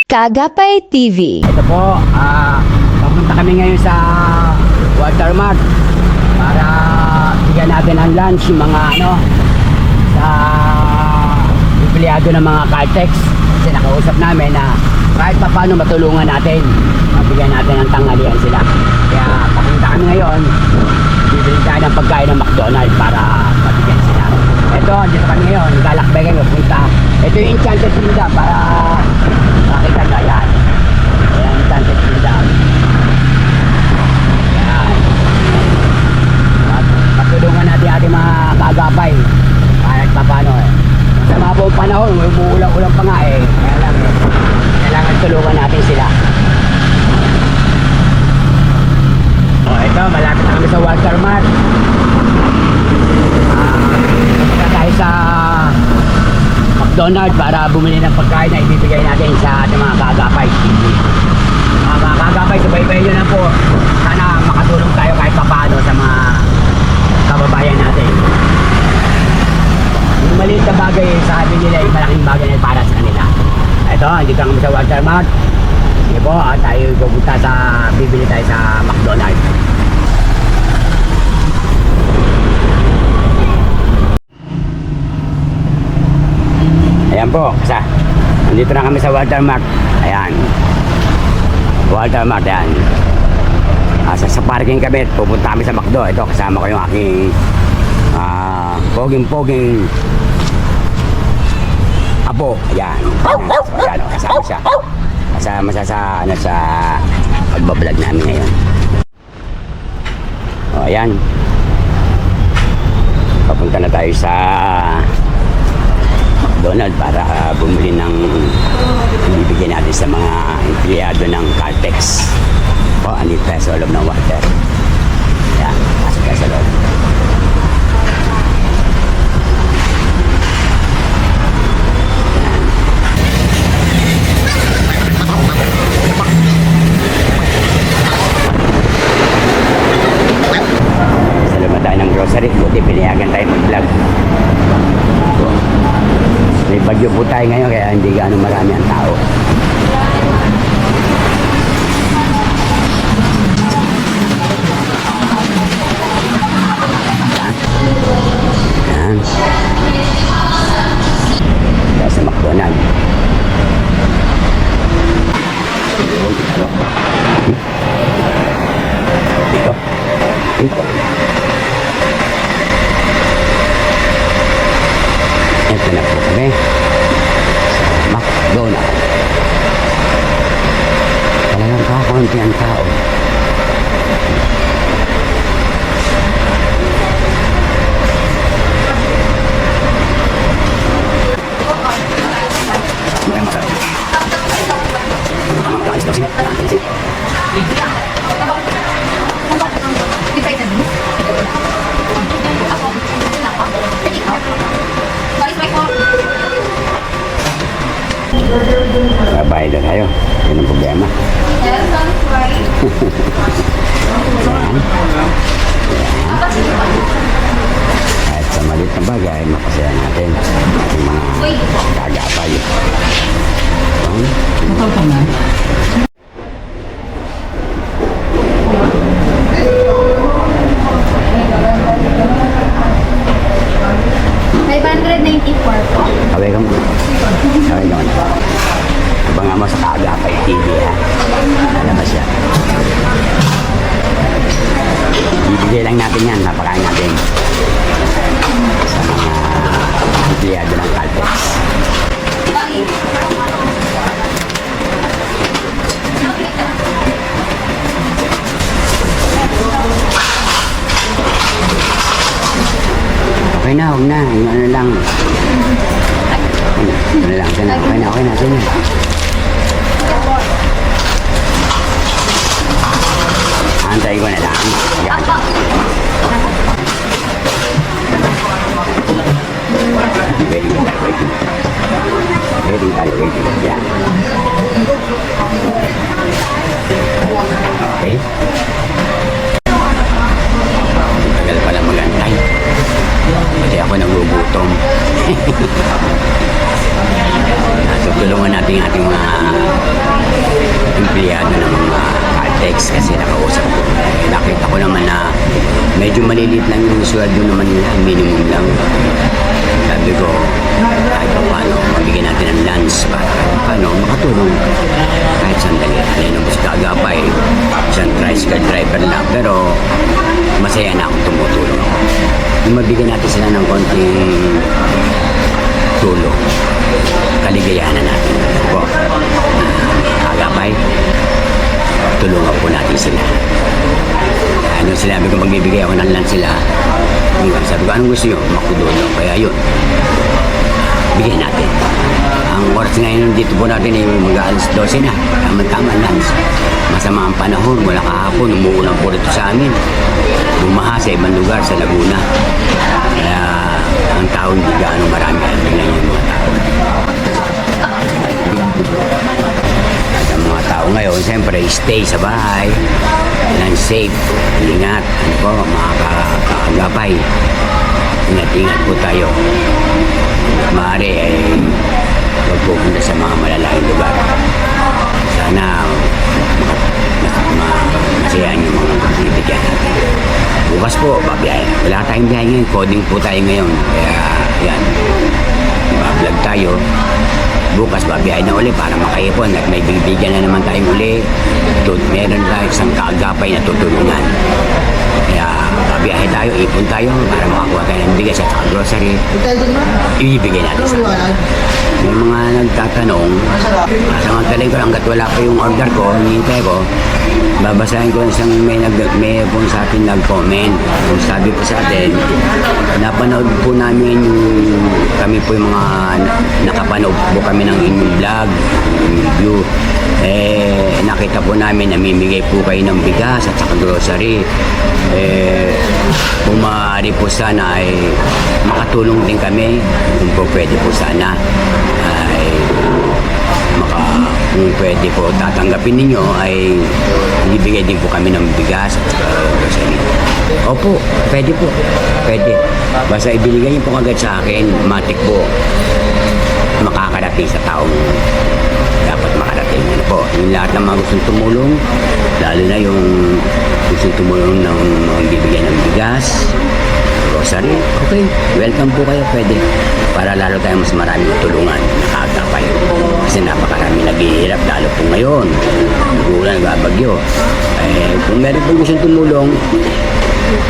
Kagapay TV. Ito po, papunta kami ngayon sa Watermark para bigyan natin ang lunch yung mga sa empleyado ng mga Caltex. Kasi nakausap namin na kahit pa paano matulungan natin, mabigyan natin ng tanghalian sila. Kaya papunta kami ngayon, bibili tayo ng pagkain ng McDonald's para mabigyan sila. Ito, dito kami ngayon, galakbay kami punta. Ito yung Enchanted Kingdom para makita nyo. Ayan, Enchanted Kingdom. Ayan. Matulungan natin ating mga kaagapay kahit pa paano sa mga buong panahon, may umuulang-ulang pa nga kaya lang kailangan tulungan natin sila. Ito, malapit na kami sa Watermark. Punta tayo sa McDonald's para bumili ng pagkain na ibibigay natin sa ating mga kaagapay. Mga kaagapay, subaybay nyo lang po. Sana makatulong tayo kahit paano sa mga kababayan natin. Yung maliit na bagay, sabi nila yung malaking bagay na para sa kanila. Ito, dito kami sa Watermark. Sige po, tayo pupunta sa bibili tayo sa McDonald's. Ayan po, nandito na kami sa Watermark. Ayan, Watermark, ayan. Sa parking kami, pupunta kami sa McDo. Ito, kasama ko yung aking poging apo. Ayan, ayan, kasama siya. Kasama siya sa pagbablog namin ngayon. Ayan, papunta na tayo sa McDonald para bumili ng ibibigay natin sa mga empleyado ng Caltex. Andito tayo sa loob ng water. Ayan, pasok tayo sa loob. Sa loob na tayo ng grocery. Buti pinayagan tayo mag-vlog. May bagyo po tayo ngayon kaya hindi gaano marami ang tao. Ayan. Kaya sa McDonald's. Dito. Dito. Ito na po kami sa McDonald's. Talagang kakaunti ang tao. Bayad na tayo. Yun ang problema. Kahit sa maliit na bagay, mapasaya natin yung mga kagapay. Kaway ka mo. Kaway ka mo. Abangan mo sa Kagapay TV ha. Lalabas yan. Ibigay lang natin yan. Napakain natin sa mga empleyado ng Caltex. Okay na, huwag na. Yung ano lang. Ano lang, sana. Okay na, sana. Antayin ko na lang. Yan. Waiting. Yan. Okay. Tagal pala magantay. Kasi ako nagugutom. tutulungan natin yung ating mga empleyado ng mga Caltex kasi nakausap ko. Nakita ko naman na medyo maliliit lang yung sweldo naman nila, minimum lang. Sabi ko, kahit pa paano, mabigyan natin ng lunch para paano makatulong kahit sandali. Ayun ang kagapay, isang tricycle driver lang, pero masaya na akong tumutulong ako. Yung mabigyan natin sila ng konting tulong, kaligayahan na natin. Po, kagapay, tulungan po natin sila. Ano sinabi ko, magbibigay ako ng lunch sila. Sabi ko, anong gusto nyo? Makudulong. Kaya yun, bigyan natin. Ang oras ngayon dito po natin ay mag-aalas 12 na. Tama-tama lunch. Masama ang panahon. Mula kahapon, umuulan po rito sa amin. Bumaha sa ibang lugar, sa Laguna. Kaya ang tao hindi gaano marami. Tingnan yung mga tao. At ang mga tao ngayon, siyempre, stay sa bahay. Lunch safe. Ingat. Ano po, mga kakagapay. Ingat-ingat po tayo. Maaari ay huwag pupunta sa mga malalaking lugar. Sana masayaan yung mga bibigyan natin. Bukas po, babiyahe. Wala tayong biyahe ngayon. Coding po tayo ngayon. Kaya, yan. Bablog tayo. Bukas, babiyahe na uli para makaipon. At may bibigyan na naman tayong uli. Meron tayo isang kaagapay na tutulungan. Kaya, babiyahe tayo, ipon tayo para makakuha tayo ng bigas at grocery. Ibibigay natin sa akin. May mga nagtatanong, samantalay ko hanggat wala pa yung order ko, hinihintay ko, babasahin ko isang may po sa atin nag-comment. Kung sabi po sa atin, napanood po namin kami po yung mga nakapanood po kami ng inyong vlog, inyong view. Nakita po namin namimigay po kayo ng bigas at saka grocery. Kung maaari po sana ay makatulong din kami, kung po pwede po sana ay kung pwede po tatanggapin ninyo ay ibigay din po kami ng bigas at grocery. Opo, pwede po, pwede. Basta ibigay niyo po agad sa akin, matik po makakarating sa taong dapat makarating. Ano po, yung lahat ng mga gustong tumulong, lalo na yung gustong tumulong ng mga bibigyan ng bigas, grocery, okay, welcome po kayo, pwede. Para lalo tayo mas maraming tulungan, nakakapay. Kasi napakarami naghihirap, lalo po ngayon. Nagulan, nagabagyo. Kung meron po gustong tumulong,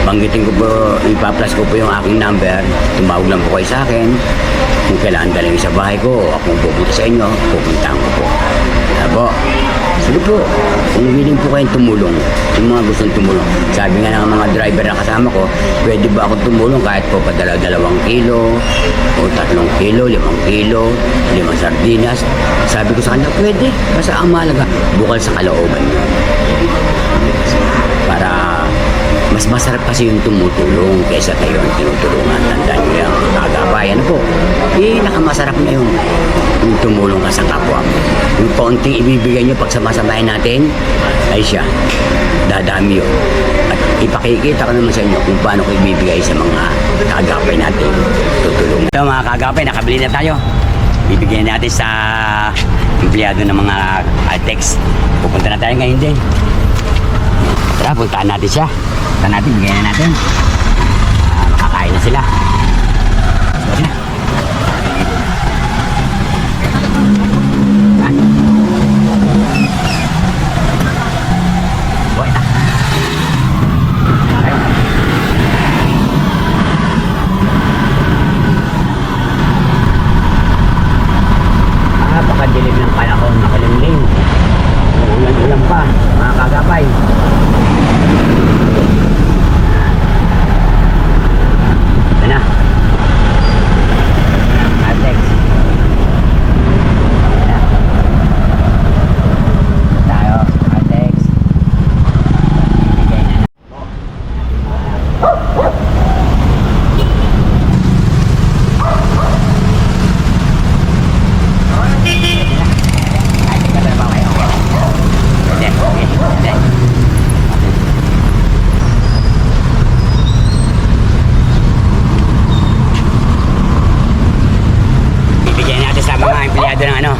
banggitin ko po, ipaplas ko po yung aking number, tumawag lang po kayo sa akin. Kung kailangan galing sa bahay ko, o kung pupunta sa inyo, pupuntahan ko po. Po, sige po, kung willing po kayong tumulong, yung mga gustong tumulong. Sabi nga ng mga driver na kasama ko, pwede ba ako tumulong kahit po padala 2 kilo, o 3 kilo, 5 kilo, 5 sardinas. Sabi ko sa kanya, pwede, basta ang mahalaga, bukal sa kalooban nyo. Para mas masarap kasi yung tumutulong kaysa tayo ang tinutulungan. Tandaan nyo yung kagabayan po. Nakamasarap na yung tumulong ka sa kapwa. Yung konting ibibigay nyo pag samasamahin natin, ay siya, dadami yun. At ipakikita ko naman sa inyo kung paano ko ibibigay sa mga kagapay natin tutulungan. So mga kagapay, nakabili na tayo. Bibigyan natin sa empleyado ng mga Caltex. Pupunta na tayo ngayon din. Tara, puntaan natin siya. Puntaan natin, bigyan na natin. Makakain na sila. Sige na. Buhay na. Napakadilim ng panahon, nakalimlim. Ulan-ulan pa, mga kagapay. Ito na. Caltex. Tayo, Caltex. Bigay na na. Bibigyan natin sa mga empleyado ng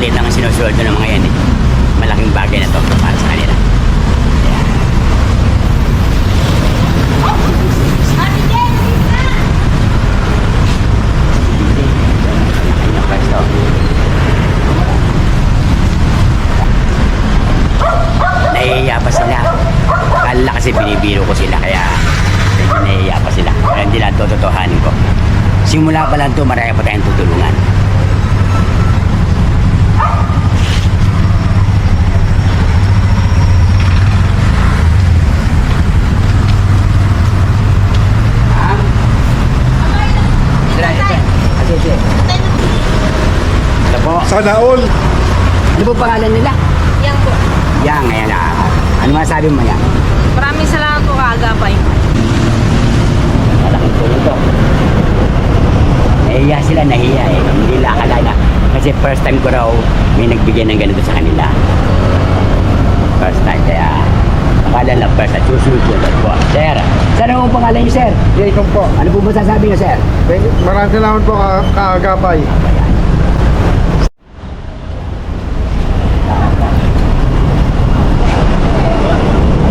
napakaliit lang ang sinusuldo ng mga yan eh. Malaking bagay na to para sa kanila. Ayan. Yung pwesto. Nahihiya pa sila. Akala kasi binibiro ko sila kaya medyo nahihiya pa sila. Kaya hindi lang tototohanin ko. Simula pa lang to, marami pa tayong tutulungan. Ito po. Sana all. Ano po pangalan nila? Yan po. Yang, ayan na. Ano masabi mo yan? Maraming salamat po kaagapay. Malaking tulong to. Nahiya sila, nahiya eh. Hindi nila akala. Kasi first time ko raw may nagbigay ng ganito sa kanila. First time, kaya akala lang first at susunod po. Sir, ano po pangalan niyo, sir? Jacob po. Ano po masasabi niyo, sir? Maraming salamat po kaagapay.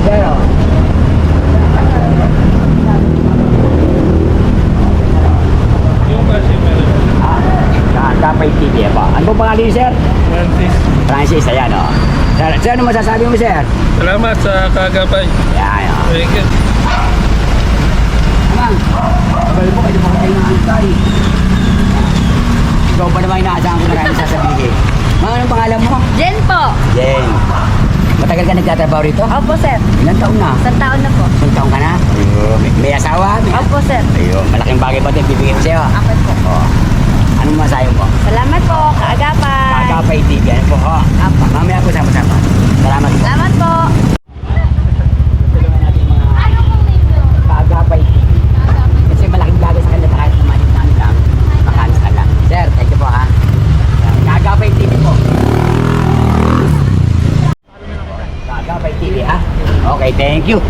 Sir, oh. Kapay TV po. Ano po pangalan niyo, sir? Francis. Francis, ayan o. Sir, ano masasabi mo, sir? Salamat sa kaagapay. Ayan o. Thank you. Amang, tagal mo kayo pa kayo naantay. Ikaw pa naman inaasahan ko na kayo sasabihin. Mga anong pangalan mo? Jen po. Jen. Matagal ka nagtatrabaho rito? Opo, sir. Ilang taon na? 1 taon na po. Ilang taon ka na? May asawa? Opo, sir. Ayun, malaking bagay ba ito yung bibigyan ko sa'yo? Apat po. Oo. Anong masayo mo? Salamat po kaagapay. Kagapay TV, ano po ho? Apo. Mamaya po sama-sama. Salamat po. Salamat po. Tulungan natin mga Kagapay TV. Kasi malaking bagay sa kanila kahit kumalit na lang, makalis na lang. Sir, thank you po ha. Kagapay TV po. Kagapay TV ha. Okay, thank you.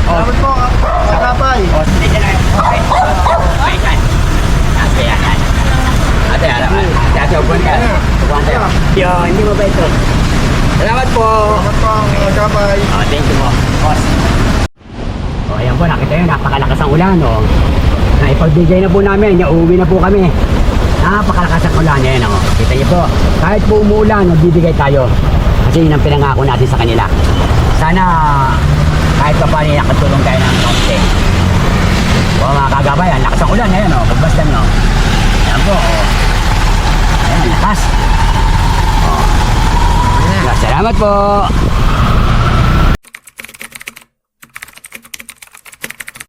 Salamat po kaagapay. O, sige dyan na. Okay. Okay, dyan. Ate, yan. Ate, ate, upuan ka. Upuan tayo. Yo, hindi mo ba ito? Salamat po. Salamat po kaagapay. Oh, thank you po. Boss. O, ayan po, nakita nyo, napakalakas ang ulan, o. Naipagbigay na po namin, uuwi na po kami. Napakalakas ang ulan, yan, o. Kita nyo po, kahit po umuulan, magbibigay tayo. Kasi yun ang pinangako natin sa kanila. Sana, kahit pa paano nakatulong tayo ng konti. O, mga kagabay, ang lakas ang ulan, ayan, o. Pagbasdan, o. Ayan po, o. Ayan, lakas. O. Salamat po.